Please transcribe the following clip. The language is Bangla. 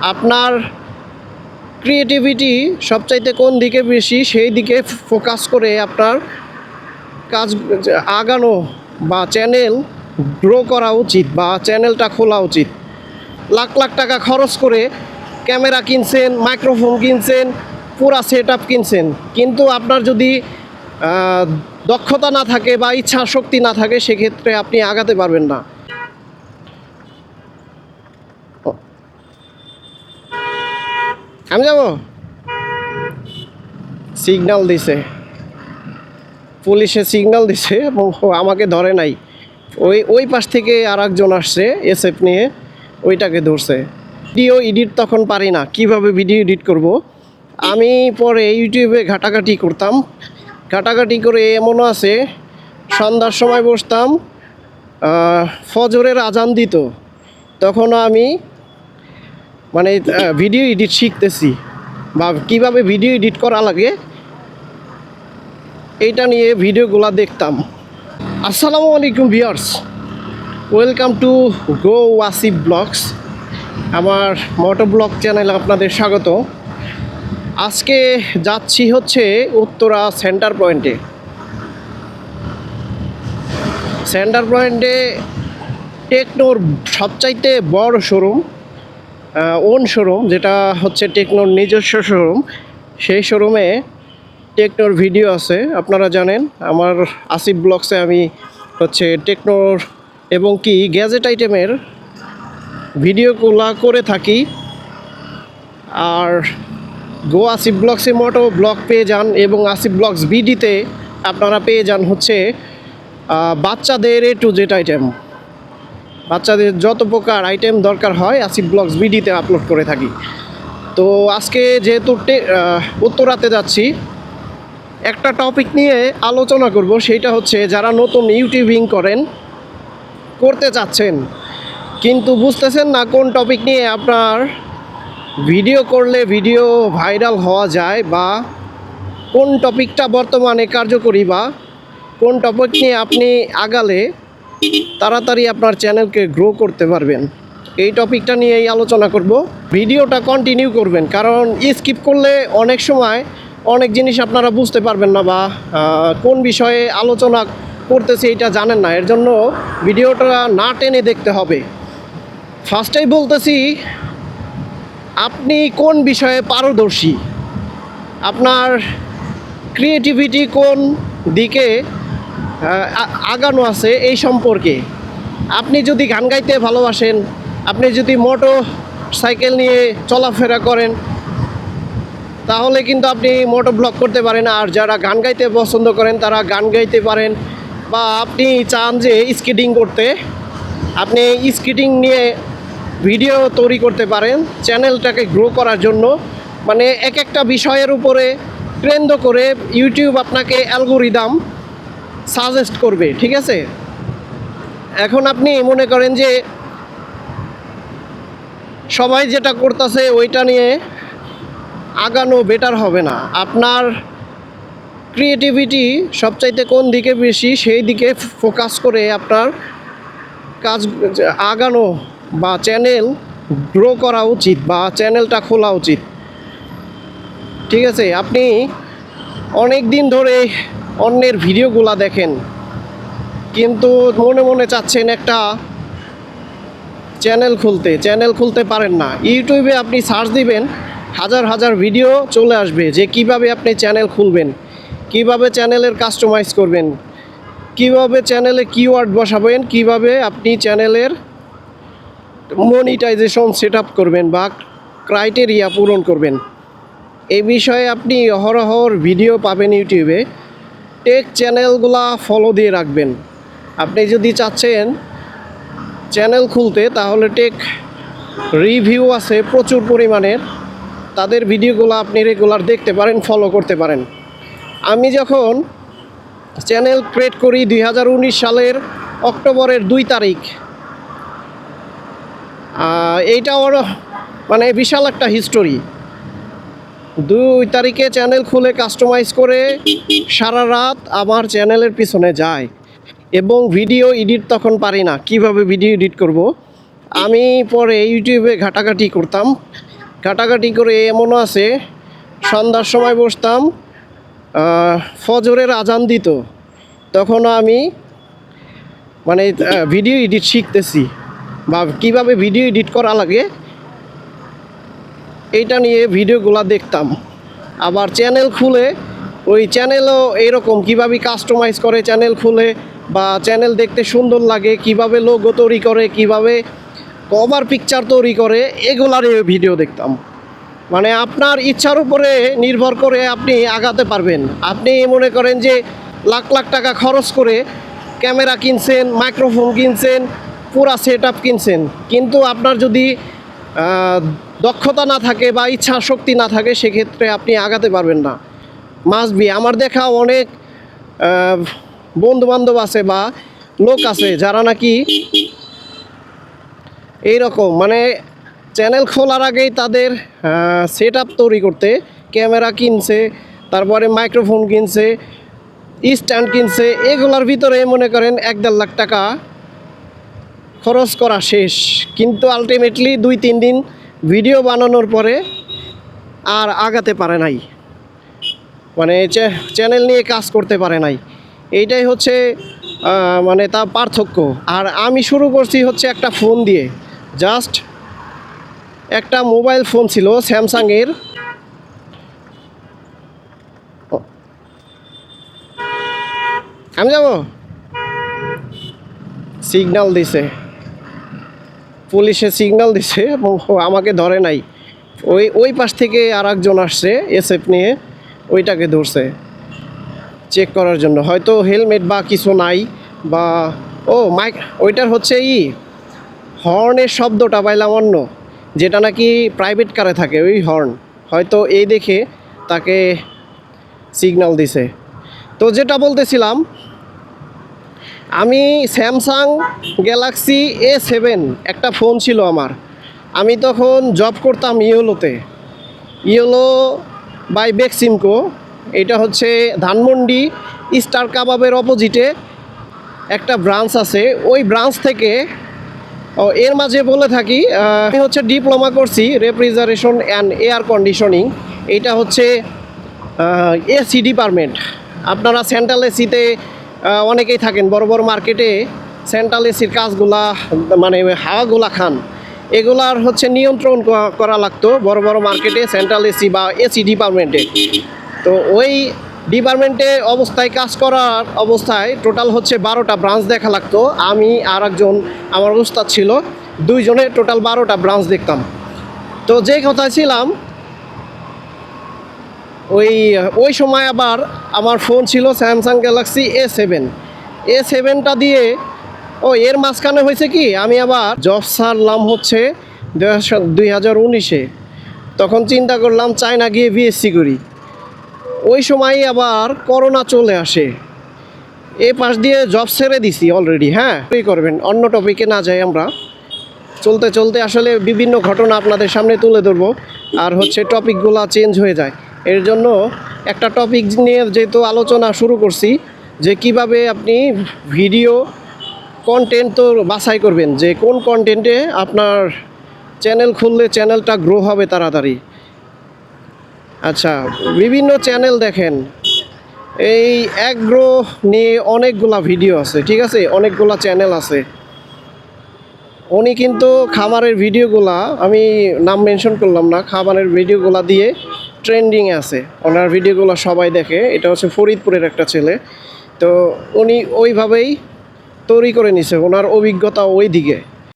আপনার ক্রিয়েটিভিটি সবচাইতে কোন দিকে বেশি সেই দিকে ফোকাস করে আপনার কাজ আগানো বা চ্যানেল গ্রো করা উচিত বা চ্যানেলটা খোলা উচিত। লাখ লাখ টাকা খরচ করে ক্যামেরা কিনছেন, মাইক্রোফোন কিনছেন, পুরা সেট আপ কিনছেন, কিন্তু আপনার যদি দক্ষতা না থাকে বা ইচ্ছা শক্তি না থাকে সেক্ষেত্রে আপনি আগাতে পারবেন না। আমি যাব, সিগন্যাল দিছে, পুলিশে সিগন্যাল দিছে এবং আমাকে ধরে নাই। ওই পাশ থেকে আর একজন আসছে এসএফ নিয়ে, ওইটাকে ধরছে। ভিডিও এডিট তখন পারি না, কিভাবে ভিডিও এডিট করব। আমি পরে ইউটিউবে ঘাটাঘাটি করতাম, ঘাটাঘাটি করে এমনও আছে সন্ধ্যার সময় বসতাম, ফজরের আজান দিত, তখনও আমি মানে ভিডিও এডিট শিখতেছি বা কিভাবে ভিডিও এডিট করা লাগে এইটা নিয়ে ভিডিওগুলো দেখতাম। আসসালামু আলাইকুম viewers, welcome to go Wasif vlogs. আমার মোটো ব্লগ চ্যানেলে আপনাদের স্বাগত। আজকে যাচ্ছি হচ্ছে উত্তরা সেন্টার পয়েন্টে। সেন্টার পয়েন্টে টেকনোর সবচাইতে বড় শোরুম, ওন শোরুম, যেটা হচ্ছে টেকনোর নিজস্ব শোরুম। সেই শোরুমে টেকনোর ভিডিও আছে, আপনারা জানেন। আমার আসিফ ব্লগসে আমি হচ্ছে টেকনোর এবং কি গ্যাজেট আইটেমের ভিডিওগুলো করে থাকি। আর গো আসিফ ব্লগসে মোটো ব্লগ পেয়ে যান এবং আসিফ ব্লগস বিডিতে আপনারা পেয়ে যান হচ্ছে বাচ্চাদের A to Z আইটেম, বাচ্চাদের যত প্রকার আইটেম দরকার হয় আসিফ ব্লগস বিডিতে আপলোড করে থাকি। তো আজকে যেহেতু উত্তরাতে যাচ্ছি, একটা টপিক নিয়ে আলোচনা করব, সেইটা হচ্ছে যারা নতুন ইউটিউবিং করতে চাচ্ছেন কিন্তু বুঝতেছেন না কোন টপিক নিয়ে আপনার ভিডিও করলে ভিডিও ভাইরাল হওয়া যায়, বা কোন টপিকটা বর্তমানে কার্যকরী, বা কোন টপিক নিয়ে আপনি আগালে তাড়াতাড়ি আপনার চ্যানেলকে গ্রো করতে পারবেন। এই টপিকটা নিয়েই আলোচনা করব। ভিডিওটা কন্টিনিউ করবেন, কারণ স্কিপ করলে অনেক সময় অনেক জিনিস আপনারা বুঝতে পারবেন না, বা কোন বিষয়ে আলোচনা করতেছে এটা জানেন না। এর জন্য ভিডিওটা না টেনে দেখতে হবে। ফার্স্টেই বলতেছি, আপনি কোন বিষয়ে পারদর্শী, আপনার ক্রিয়েটিভিটি কোন দিকে আগানো আছে এই সম্পর্কে। আপনি যদি গান গাইতে ভালোবাসেন, আপনি যদি মোটর সাইকেল নিয়ে চলাফেরা করেন, তাহলে কিন্তু আপনি মোটো ব্লগ করতে পারেন। আর যারা গান গাইতে পছন্দ করেন তারা গান গাইতে পারেন, বা আপনি চান যে স্কেটিং করতে, আপনি স্কেটিং নিয়ে ভিডিও তৈরি করতে পারেন চ্যানেলটাকে গ্রো করার জন্য। মানে এক একটা বিষয়ের উপরে কেন্দ্র করে ইউটিউব আপনাকে অ্যালগোরিদম সাজেস্ট করবে, ঠিক আছে। এখন আপনি মনে করেন যে সবাই যেটা করতেছে ওইটা নিয়ে আগানো বেটার হবে না। আপনার ক্রিয়েটিভিটি সবচাইতে কোন দিকে বেশি সেই দিকে ফোকাস করে আপনার কাজ আগানো বা চ্যানেল গ্রো করা উচিত বা চ্যানেলটা খোলা উচিত, ঠিক আছে। আপনি অনেক দিন ধরে অন্যের ভিডিওগুলো দেখেন, কিন্তু মনে মনে চাচ্ছেন একটা চ্যানেল খুলতে পারেন না। ইউটিউবে আপনি সার্চ দিবেন, হাজার হাজার ভিডিও চলে আসবে যে কিভাবে আপনি চ্যানেল খুলবেন, কিভাবে চ্যানেলের কাস্টমাইজ করবেন, কিভাবে চ্যানেলে কিওয়ার্ড বসাবেন, কিভাবে আপনি চ্যানেলের মনিটাইজেশন সেট আপ করবেন বা ক্রাইটেরিয়া পূরণ করবেন। এই বিষয়ে আপনি অহরহর ভিডিও পাবেন ইউটিউবে। টেক চ্যানেলগুলা ফলো দিয়ে রাখবেন। আপনি যদি চাচ্ছেন চ্যানেল খুলতে, তাহলে টেক রিভিউ আছে প্রচুর পরিমাণের, তাদের ভিডিওগুলো আপনি রেগুলার দেখতে পারেন, ফলো করতে পারেন। আমি যখন চ্যানেল ক্রিয়েট করি 2019 সালের অক্টোবরের 2 তারিখ, এইটা ওর মানে বিশাল একটা হিস্টোরি। 2 তারিখে চ্যানেল খুলে কাস্টমাইজ করে সারা রাত আমার চ্যানেলের পিছনে যায়, এবং ভিডিও এডিট তখন পারি না, কিভাবে ভিডিও এডিট করব। আমি পরে ইউটিউবে ঘাটাঘাটি করতাম, ঘাটাঘাটি করে এমনও আছে সন্ধ্যার সময় বসতাম, ফজরের আজান দিত, তখনও আমি মানে ভিডিও এডিট শিখতেছি বা কীভাবে ভিডিও এডিট করা লাগে এইটা নিয়ে ভিডিওগুলো দেখতাম। আবার চ্যানেল খুলে ওই চ্যানেলও এরকম কীভাবে কাস্টমাইজ করে চ্যানেল খুলে বা চ্যানেল দেখতে সুন্দর লাগে, কিভাবে লোগো তৈরি করে, কিভাবে কভার পিকচার তৈরি করে, এগুলারই ভিডিও দেখতাম। মানে আপনার ইচ্ছার উপরে নির্ভর করে আপনি আগাতে পারবেন। আপনি মনে করেন যে লাখ লাখ টাকা খরচ করে ক্যামেরা কিনছেন, মাইক্রোফোন কিনছেন, পুরা সেট আপ কিনছেন, কিন্তু আপনার যদি দক্ষতা না থাকে বা ইচ্ছা শক্তি না থাকে, সেক্ষেত্রে আপনি আগাতে পারবেন না। Must be. আমার দেখা অনেক বন্ধুবান্ধব আছে বা লোক আছে যারা নাকি এইরকম মানে চ্যানেল খোলার আগেই তাদের সেট আপ তৈরি করতে ক্যামেরা কিনছে, তারপরে মাইক্রোফোন কিনছে, স্ট্যান্ড কিনছে, এগুলোর ভিতরে মনে করেন 1-1.5 লাখ টাকা খরচ করা শেষ, কিন্তু আলটিমেটলি 2-3 দিন ভিডিও বানানোর পরে আর আগাতে পারে নাই, মানে চ্যানেল নিয়ে কাজ করতে পারে নাই। এইটাই হচ্ছে মানে তার পার্থক্য। আর আমি শুরু করছি হচ্ছে একটা ফোন দিয়ে, জাস্ট একটা মোবাইল ফোন ছিল স্যামসাংয়ের। আমি যাব, সিগন্যাল দিছে, পুলিশে সিগন্যাল দিছে এবং আমাকে ধরে নাই। ওই পাশ থেকে আর একজন আসছে এসএফ নিয়ে, ওইটাকে ধরছে চেক করার জন্য। হয়তো হেলমেট বা কিছু নাই বা মাইক, ওইটার হচ্ছে হর্নের শব্দটা পাইলাম অন্য, যেটা নাকি প্রাইভেট কারে থাকে ওই হর্ন, হয়তো এই দেখে তাকে সিগন্যাল দিছে। তো যেটা বলতেছিলাম, আমি স্যামসাং গ্যালাক্সি A7 একটা ফোন ছিল আমার। আমি তখন জব করতাম ইয়েলো বাই বেক্সিমকো। এটা হচ্ছে ধানমন্ডি স্টার কাবাবের অপোজিটে একটা ব্রাঞ্চ আছে। ওই ব্রাঞ্চ থেকে এর মাঝে বলে থাকি আমি হচ্ছে ডিপ্লোমা করছি রেফ্রিজারেশন অ্যান্ড এয়ার কন্ডিশনিং। এইটা হচ্ছে এসি ডিপার্টমেন্ট। আপনারা সেন্ট্রাল এসিতে অনেকেই থাকেন, বড় বড় মার্কেটে সেন্ট্রাল এসির কাজগুলা মানে হাওয়াগুলা খান, এগুলার হচ্ছে নিয়ন্ত্রণ করা লাগতো বড় বড় মার্কেটে সেন্ট্রাল এসি বা এসি ডিপার্টমেন্টে। তো ওই ডিপার্টমেন্টে অবস্থায় কাজ করার অবস্থায় টোটাল হচ্ছে 12টা ব্রাঞ্চ দেখা লাগতো। আমি আর একজন আমার উস্তাদ ছিল, দুইজনে টোটাল 12টা ব্রাঞ্চ দেখতাম। তো যে কথা ছিলাম, ওই সময় আবার আমার ফোন ছিল স্যামসাং গ্যালাক্সি A7টা দিয়ে এর মাঝখানে হয়েছে কি, আমি আবার জব ছাড়লাম হচ্ছে 2019-এ। তখন চিন্তা করলাম চায়না গিয়ে বিএসসি করি। ওই সময় আবার করোনা চলে আসে, এ পাশ দিয়ে জব ছেড়ে দিছি অলরেডি। হ্যাঁ, কী করবেন, অন্য টপিকে না যাই আমরা। চলতে চলতে আসলে বিভিন্ন ঘটনা আপনাদের সামনে তুলে ধরবো, আর হচ্ছে টপিকগুলো চেঞ্জ হয়ে যায়। এর জন্য একটা টপিক নিয়ে যেহেতু আলোচনা শুরু করছি, যে কিভাবে আপনি ভিডিও কন্টেন্ট তো বাছাই করবেন, যে কোন কন্টেন্টে আপনার চ্যানেল খুললে চ্যানেলটা গ্রো হবে তাড়াতাড়ি। আচ্ছা, বিভিন্ন চ্যানেল দেখেন, এই অ্যাগ্রো নিয়ে অনেকগুলা ভিডিও আছে, ঠিক আছে, অনেকগুলা চ্যানেল আছে। উনি কিন্তু খামারের ভিডিওগুলা, আমি নাম মেনশন করলাম না, খামারের ভিডিওগুলা দিয়ে ট্রেন্ডিংয়ে আছে, ওনার ভিডিওগুলো সবাই দেখে। এটা হচ্ছে ফরিদপুরের একটা ছেলে। তো উনি ওইভাবেই তৈরি করে নিছে, ওনার অভিজ্ঞতা ওই দিকে।